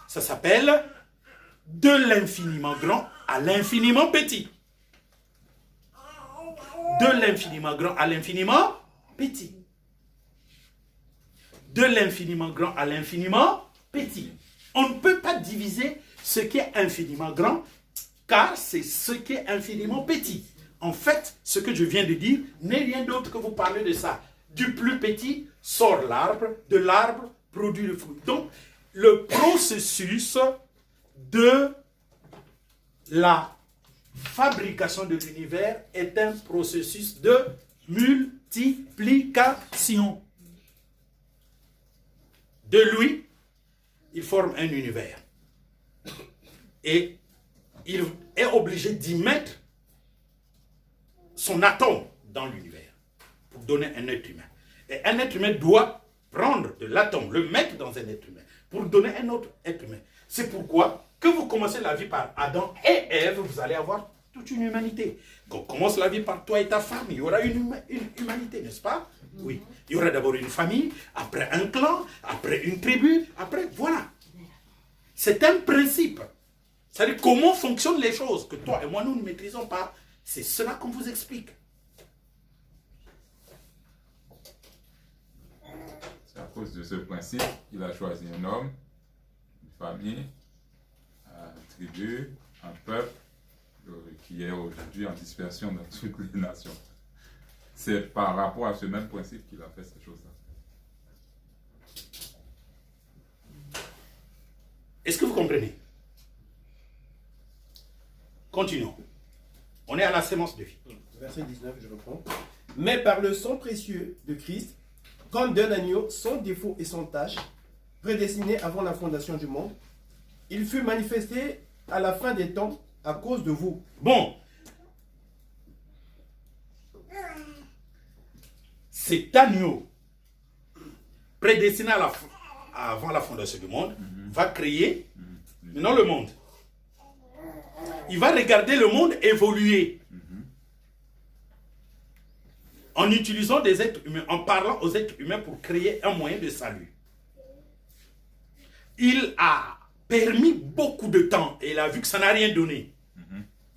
Ça s'appelle de l'infiniment grand à l'infiniment petit. De l'infiniment grand à l'infiniment petit. De l'infiniment grand à l'infiniment petit. On ne peut pas diviser ce qui est infiniment grand, car c'est ce qui est infiniment petit. En fait, ce que je viens de dire n'est rien d'autre que vous parlez de ça. Du plus petit sort l'arbre, de l'arbre produit le fruit. Donc, le processus de la fabrication de l'univers est un processus de multiplication. De lui, il forme un univers. Et il est obligé d'y mettre son atome dans l'univers pour donner un être humain. Et un être humain doit prendre de l'atome, le mettre dans un être humain pour donner un autre être humain. C'est pourquoi, que vous commencez la vie par Adam et Ève, vous allez avoir toute une humanité. Quand on commence la vie par toi et ta femme, il y aura une humanité, n'est-ce pas? Oui. Il y aura d'abord une famille, après un clan, après une tribu, après, voilà. C'est un principe. C'est-à-dire comment fonctionnent les choses que toi et moi, nous ne maîtrisons pas. C'est cela qu'on vous explique. C'est à cause de ce principe qu'il a choisi un homme, une famille, une tribu, un peuple qui est aujourd'hui en dispersion dans toutes les nations. C'est par rapport à ce même principe qu'il a fait ces choses-là. Est-ce que vous comprenez? Continuons. On est à la sémence de vie. Verset 19, je reprends. Mais par le sang précieux de Christ, comme d'un agneau sans défaut et sans tache, prédestiné avant la fondation du monde, il fut manifesté à la fin des temps à cause de vous. Bon. Cet agneau, prédestiné avant la fondation du monde, va créer maintenant le monde. Il va regarder le monde évoluer. En utilisant des êtres humains, en parlant aux êtres humains pour créer un moyen de salut. Il a permis beaucoup de temps et il a vu que ça n'a rien donné.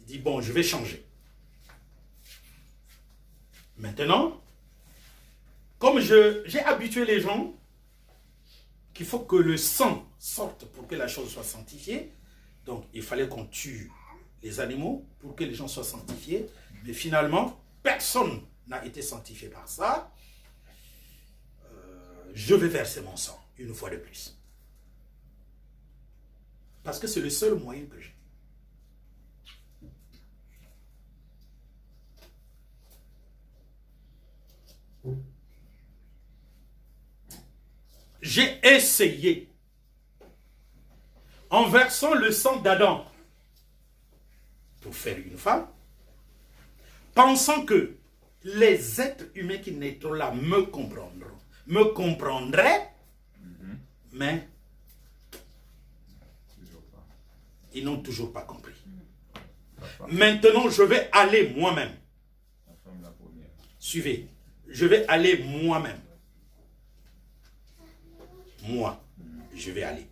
Il dit, bon, je vais changer. Maintenant, comme j'ai habitué les gens qu'il faut que le sang sorte pour que la chose soit sanctifiée, donc il fallait qu'on tue les animaux pour que les gens soient sanctifiés, mais finalement, personne n'a été sanctifié par ça. Je vais verser mon sang, une fois de plus. Parce que c'est le seul moyen que j'ai. J'ai essayé, en versant le sang d'Adam pour faire une femme, pensant que les êtres humains qui naîtront là me comprendraient, mais ils n'ont toujours pas compris. Maintenant, je vais aller moi-même. Suivez, je vais aller moi-même. Moi, je vais aller.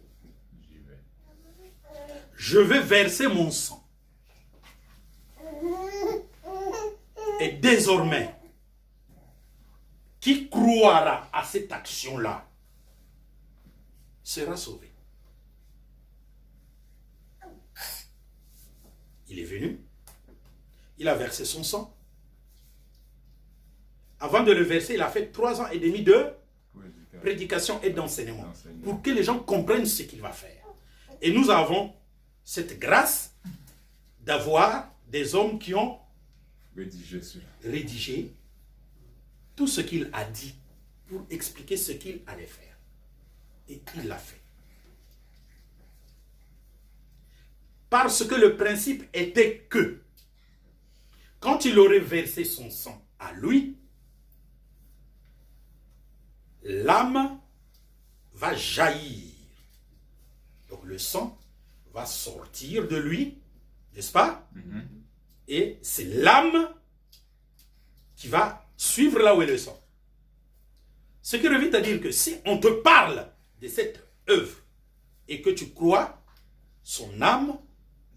Je vais verser mon sang. Et désormais, qui croira à cette action-là sera sauvé. Il est venu, il a versé son sang. Avant de le verser, il a fait 3 ans et demi de prédication et d'enseignement pour que les gens comprennent ce qu'il va faire. Et nous avons cette grâce d'avoir des hommes qui ont rédigé tout ce qu'il a dit pour expliquer ce qu'il allait faire. Et il l'a fait. Parce que le principe était que quand il aurait versé son sang à lui, l'âme va jaillir. Donc le sang va sortir de lui, n'est-ce pas? Et c'est l'âme qui va suivre là où est le sang. Ce qui revient à dire que si on te parle de cette œuvre et que tu crois, son âme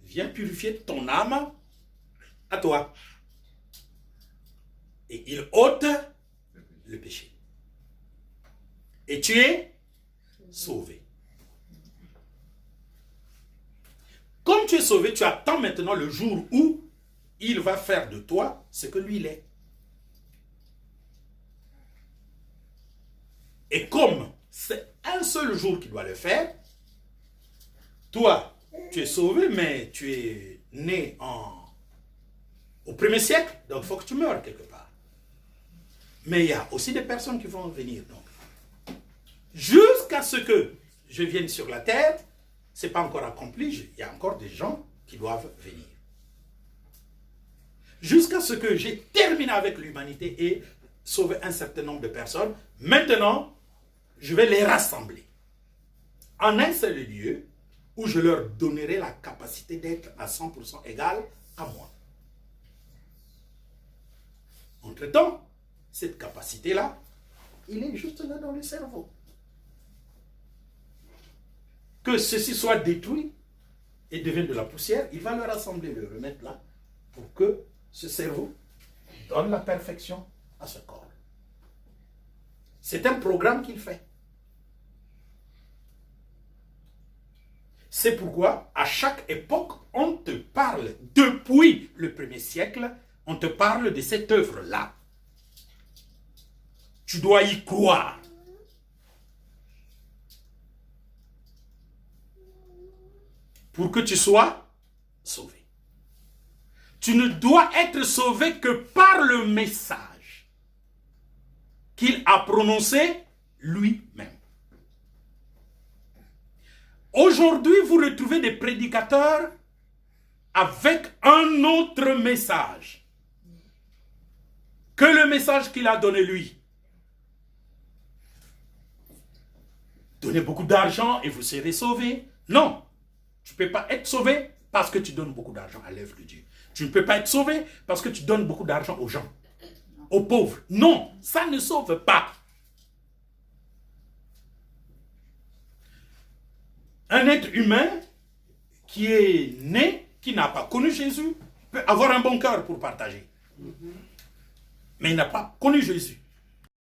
vient purifier ton âme à toi. Et il ôte le péché. Et tu es sauvé. Comme tu es sauvé, tu attends maintenant le jour où il va faire de toi ce que lui il est. Et comme c'est un seul jour qu'il doit le faire, toi, tu es sauvé, mais tu es né au 1er siècle, donc il faut que tu meurs quelque part. Mais il y a aussi des personnes qui vont venir. Donc, jusqu'à ce que je vienne sur la terre, ce n'est pas encore accompli, il y a encore des gens qui doivent venir. Jusqu'à ce que j'ai terminé avec l'humanité et sauvé un certain nombre de personnes, maintenant, je vais les rassembler en un seul lieu où je leur donnerai la capacité d'être à 100% égal à moi. Entre-temps, cette capacité-là, il est juste là dans le cerveau. Que ceci soit détruit et devienne de la poussière, il va le rassembler, le remettre là, pour que ce cerveau donne la perfection à ce corps. C'est un programme qu'il fait. C'est pourquoi, à chaque époque, on te parle, depuis le 1er siècle, on te parle de cette œuvre-là. Tu dois y croire. Pour que tu sois sauvé. Tu ne dois être sauvé que par le message qu'il a prononcé lui-même. Aujourd'hui, vous retrouvez des prédicateurs avec un autre message que le message qu'il a donné lui. Donnez beaucoup d'argent et vous serez sauvés. Non, tu ne peux pas être sauvé parce que tu donnes beaucoup d'argent à l'œuvre de Dieu. Tu ne peux pas être sauvé parce que tu donnes beaucoup d'argent aux gens, aux pauvres. Non, ça ne sauve pas. Un être humain qui est né, qui n'a pas connu Jésus, peut avoir un bon cœur pour partager. Mais il n'a pas connu Jésus.